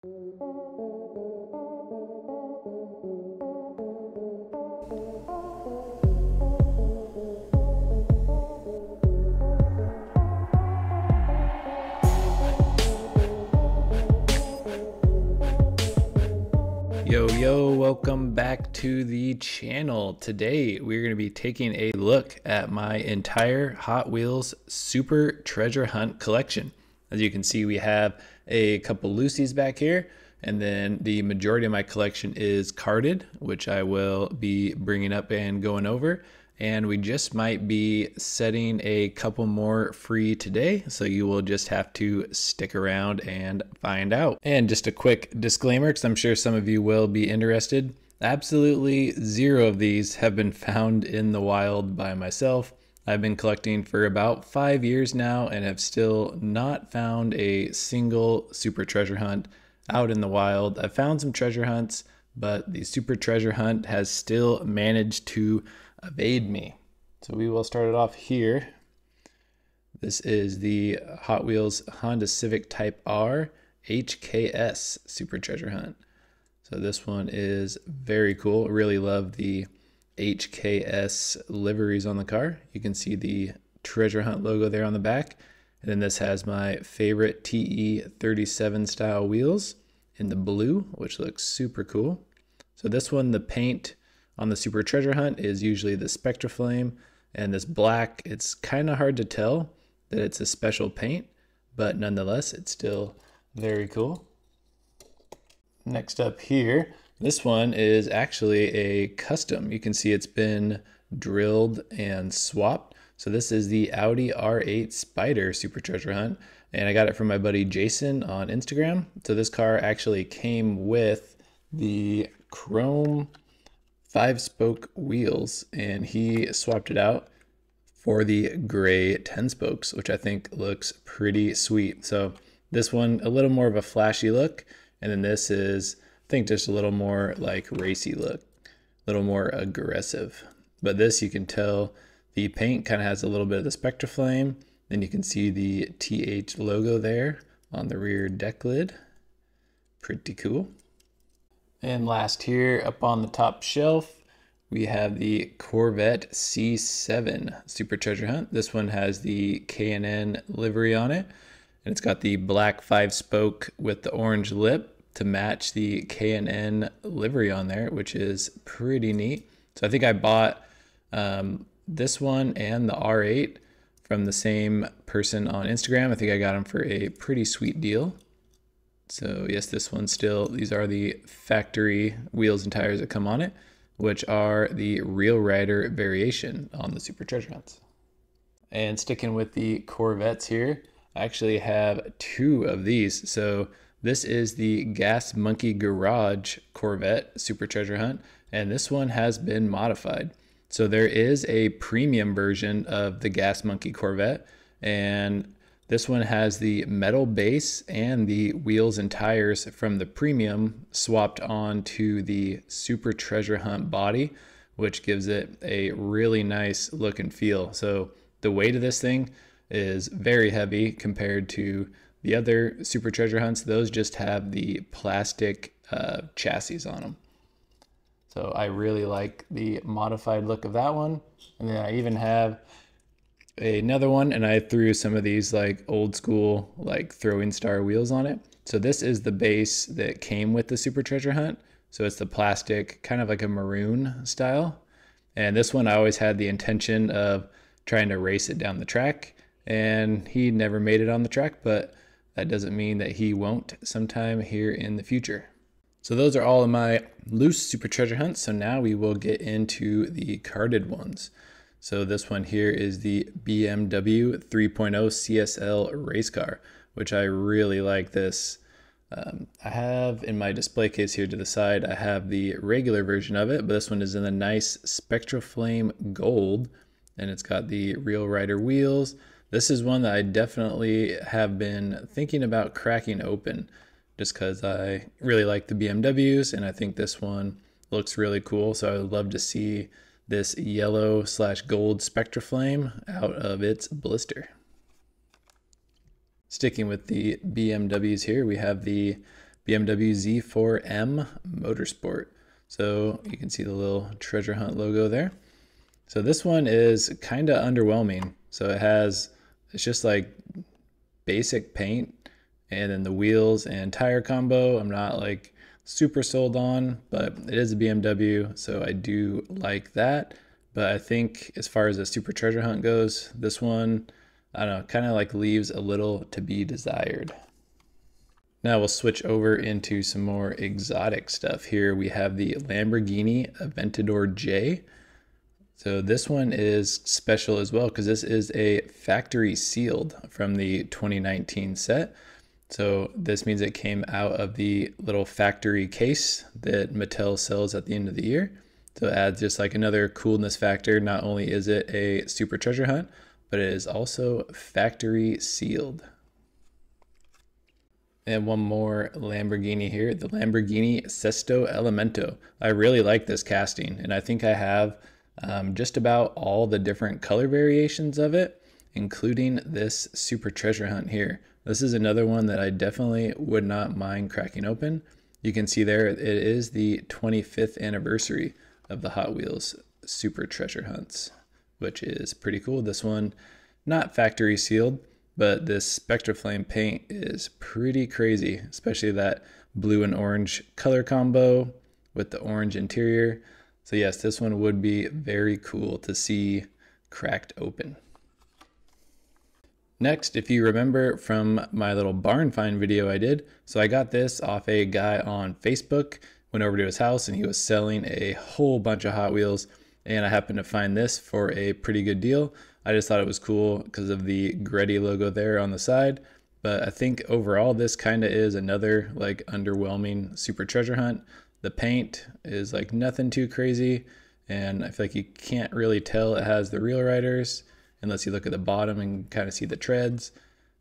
Yo, welcome back to the channel. Today we're going to be taking a look at my entire Hot Wheels Super Treasure Hunt collection. As you can see, we have a couple Lucy's back here, and then the majority of my collection is carded, which I will be bringing up and going over. And we just might be setting a couple more free today, so you will just have to stick around and find out. And just a quick disclaimer, because I'm sure some of you will be interested. Absolutely zero of these have been found in the wild by myself. I've been collecting for about 5 years now and have still not found a single Super Treasure Hunt out in the wild. I've found some treasure hunts, but the Super Treasure Hunt has still managed to evade me. So we will start it off here. This is the Hot Wheels Honda Civic Type R HKS Super Treasure Hunt. So this one is very cool. Really love the HKS liveries on the car. You can see the Treasure Hunt logo there on the back. And then this has my favorite TE37 style wheels in the blue, which looks super cool. So this one, the paint on the Super Treasure Hunt is usually the Spectraflame, and this black, it's kind of hard to tell that it's a special paint, but nonetheless, it's still very cool. Next up here, this one is actually a custom. You can see it's been drilled and swapped. So this is the Audi R8 Spider Super Treasure Hunt, and I got it from my buddy Jason on Instagram. So this car actually came with the chrome 5-spoke wheels, and he swapped it out for the gray 10 spokes, which I think looks pretty sweet. So this one, a little more of a flashy look, and then this is, I think, just a little more like racy look, a little more aggressive. But this, you can tell the paint kind of has a little bit of the Spectraflame. Then you can see the TH logo there on the rear deck lid. Pretty cool. And last here, up on the top shelf, we have the Corvette C7 Super Treasure Hunt. This one has the K&N livery on it, and it's got the black 5-spoke with the orange lip to match the K&N livery on there, which is pretty neat. So I think I bought this one and the R8 from the same person on Instagram. I think I got them for a pretty sweet deal. So yes, this one still, these are the factory wheels and tires that come on it, which are the Real Rider variation on the Super Treasure Hunts. And sticking with the Corvettes here, I actually have 2 of these. So this is the Gas Monkey Garage Corvette Super Treasure Hunt, and this one has been modified. So there is a premium version of the Gas Monkey Corvette, and this one has the metal base and the wheels and tires from the premium swapped on to the Super Treasure Hunt body, which gives it a really nice look and feel. So the weight of this thing is very heavy compared to the other Super Treasure Hunts. Those just have the plastic chassis on them. So I really like the modified look of that one. And then I even have another one, and I threw some of these like old school like throwing star wheels on it. So this is the base that came with the Super Treasure Hunt. So it's the plastic, kind of like a maroon style. And this one I always had the intention of trying to race it down the track, and he never made it on the track, but that doesn't mean that he won't sometime here in the future. So those are all of my loose Super Treasure Hunts. So now we will get into the carded ones. So this one here is the BMW 3.0 CSL race car, which I really like this. I have in my display case here to the side, I have the regular version of it, but this one is in the nice Spectraflame gold, and it's got the Real Rider wheels. This is one that I definitely have been thinking about cracking open just because I really like the BMWs, and I think this one looks really cool. So I would love to see this yellow/gold Spectraflame out of its blister. Sticking with the BMWs here, we have the BMW Z4M Motorsport. So you can see the little treasure hunt logo there. So this one is kind of underwhelming. So it's just like basic paint, and then the wheels and tire combo I'm not like super sold on, but it is a BMW, so I do like that. But I think as far as a super treasure hunt goes, this one, I don't know, kind of like leaves a little to be desired. Now we'll switch over into some more exotic stuff. Here we have the Lamborghini Aventador J. So this one is special as well because this is a factory sealed from the 2019 set. So this means it came out of the little factory case that Mattel sells at the end of the year. So it adds just like another coolness factor. Not only is it a super treasure hunt, but it is also factory sealed. And one more Lamborghini here, the Lamborghini Sesto Elemento. I really like this casting, and I think I have just about all the different color variations of it, including this super treasure hunt here. This is another one that I definitely would not mind cracking open. You can see there it is the 25th anniversary of the Hot Wheels Super Treasure Hunts, which is pretty cool. This one, not factory sealed, but this SpectraFlame paint is pretty crazy, especially that blue and orange color combo with the orange interior. So yes, this one would be very cool to see cracked open. Next, if you remember from my little barn find video I did, so I got this off a guy on Facebook, went over to his house and he was selling a whole bunch of Hot Wheels, and I happened to find this for a pretty good deal. I just thought it was cool because of the Greddy logo there on the side, but I think overall this kind of is another like underwhelming super treasure hunt. The paint is like nothing too crazy, and I feel like you can't really tell it has the real riders unless you look at the bottom and kind of see the treads.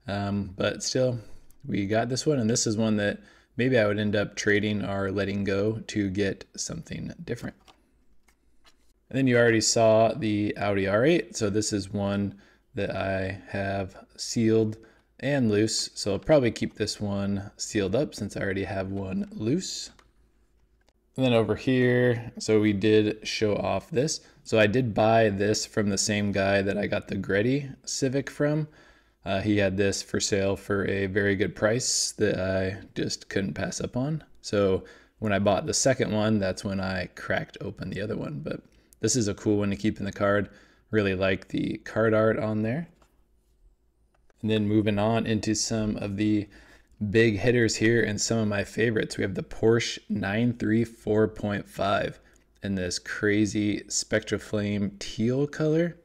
But still, we got this one, and this is one that maybe I would end up trading or letting go to get something different. And then you already saw the Audi R8. So this is one that I have sealed and loose. So I'll probably keep this one sealed up since I already have one loose. And then over here, so we did show off this. So I did buy this from the same guy that I got the Greddy Civic from. He had this for sale for a very good price that I just couldn't pass up on. So when I bought the second one, that's when I cracked open the other one. But this is a cool one to keep in the card. Really like the card art on there. And then moving on into some of the big hitters here and some of my favorites. We have the Porsche 934.5 in this crazy SpectraFlame teal color.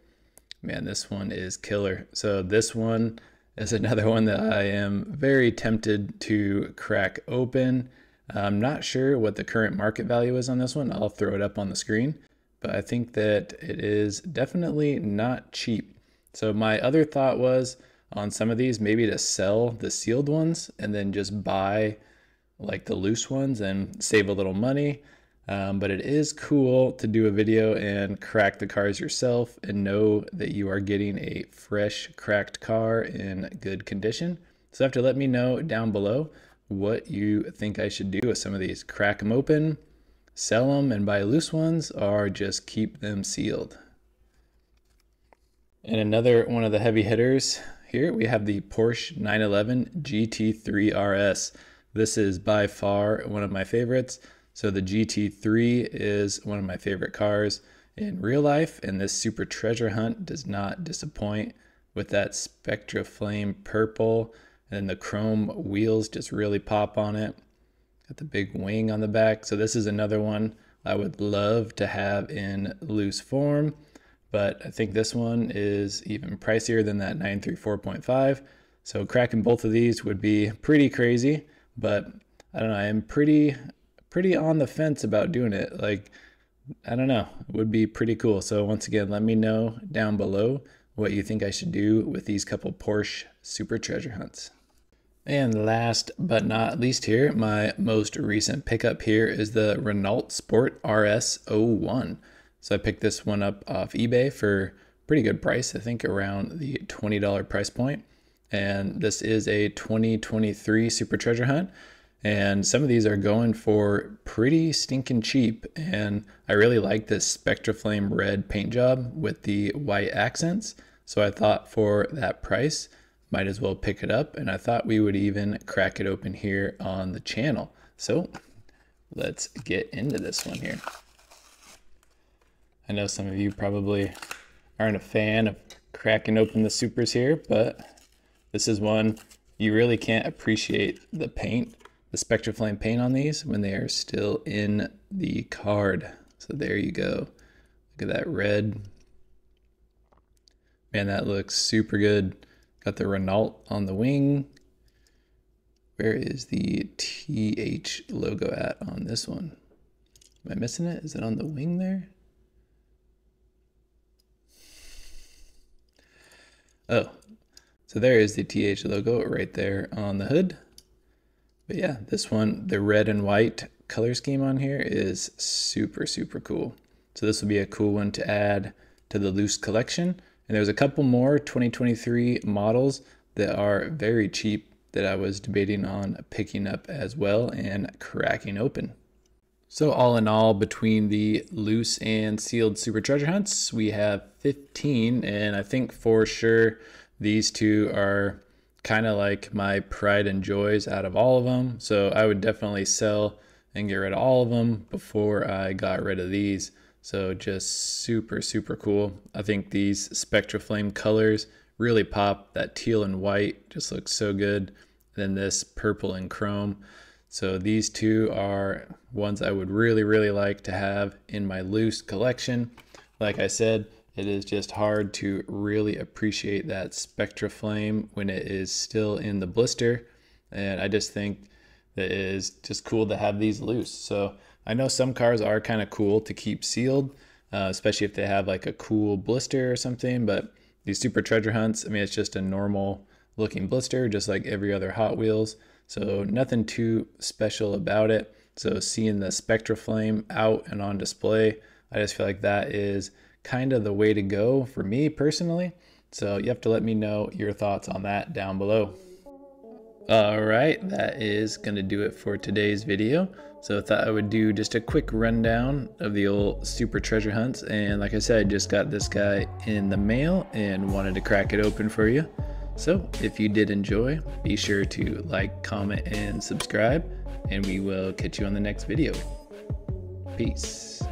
Man, this one is killer. So this one is another one that I am very tempted to crack open. I'm not sure what the current market value is on this one. I'll throw it up on the screen, but I think that it is definitely not cheap. So my other thought was on some of these, maybe to sell the sealed ones and then just buy like the loose ones and save a little money. But it is cool to do a video and crack the cars yourself and know that you are getting a fresh cracked car in good condition. So you have to let me know down below what you think I should do with some of these. Crack them open, sell them and buy loose ones, or just keep them sealed. And another one of the heavy hitters here, we have the Porsche 911 GT3 RS. This is by far one of my favorites. So the GT3 is one of my favorite cars in real life, and this super treasure hunt does not disappoint with that SpectraFlame purple, and the chrome wheels just really pop on it. Got the big wing on the back. So this is another one I would love to have in loose form, but I think this one is even pricier than that 934.5. So cracking both of these would be pretty crazy, but I don't know, I am pretty on the fence about doing it. Like, I don't know, it would be pretty cool. So once again, let me know down below what you think I should do with these couple Porsche super treasure hunts. And last but not least here, my most recent pickup here is the Renault Sport RS 01. So I picked this one up off eBay for pretty good price, I think around the $20 price point. And this is a 2023 super treasure hunt. And some of these are going for pretty stinking cheap. And I really like this Spectraflame red paint job with the white accents. So I thought for that price, might as well pick it up. And I thought we would even crack it open here on the channel. So let's get into this one here. I know some of you probably aren't a fan of cracking open the supers here, but this is one you really can't appreciate the paint, the Spectraflame paint on these when they are still in the card. So there you go. Look at that red. Man, that looks super good. Got the Renault on the wing. Where is the TH logo at on this one? Am I missing it? Is it on the wing there? Oh, so there is the TH logo right there on the hood. But yeah, this one, the red and white color scheme on here is super, super cool. So this will be a cool one to add to the loose collection. And there's a couple more 2023 models that are very cheap that I was debating on picking up as well and cracking open. So all in all, between the loose and sealed Super Treasure Hunts, we have 15, and I think for sure these two are kind of like my pride and joys out of all of them. So I would definitely sell and get rid of all of them before I got rid of these. So just super, super cool. I think these Spectraflame colors really pop. That teal and white just looks so good. And then this purple and chrome. So these two are ones I would really, really like to have in my loose collection. Like I said, it is just hard to really appreciate that Spectraflame when it is still in the blister. And I just think that it is just cool to have these loose. So I know some cars are kind of cool to keep sealed, especially if they have like a cool blister or something. But these Super Treasure Hunts, I mean, it's just a normal looking blister, just like every other Hot Wheels. So nothing too special about it. So seeing the Spectraflame out and on display, I just feel like that is kind of the way to go for me personally. So you have to let me know your thoughts on that down below. All right, that is going to do it for today's video. So I thought I would do just a quick rundown of the old Super Treasure Hunts. And like I said, I just got this guy in the mail and wanted to crack it open for you. So if you did enjoy, be sure to like, comment, and subscribe, and we will catch you on the next video. Peace.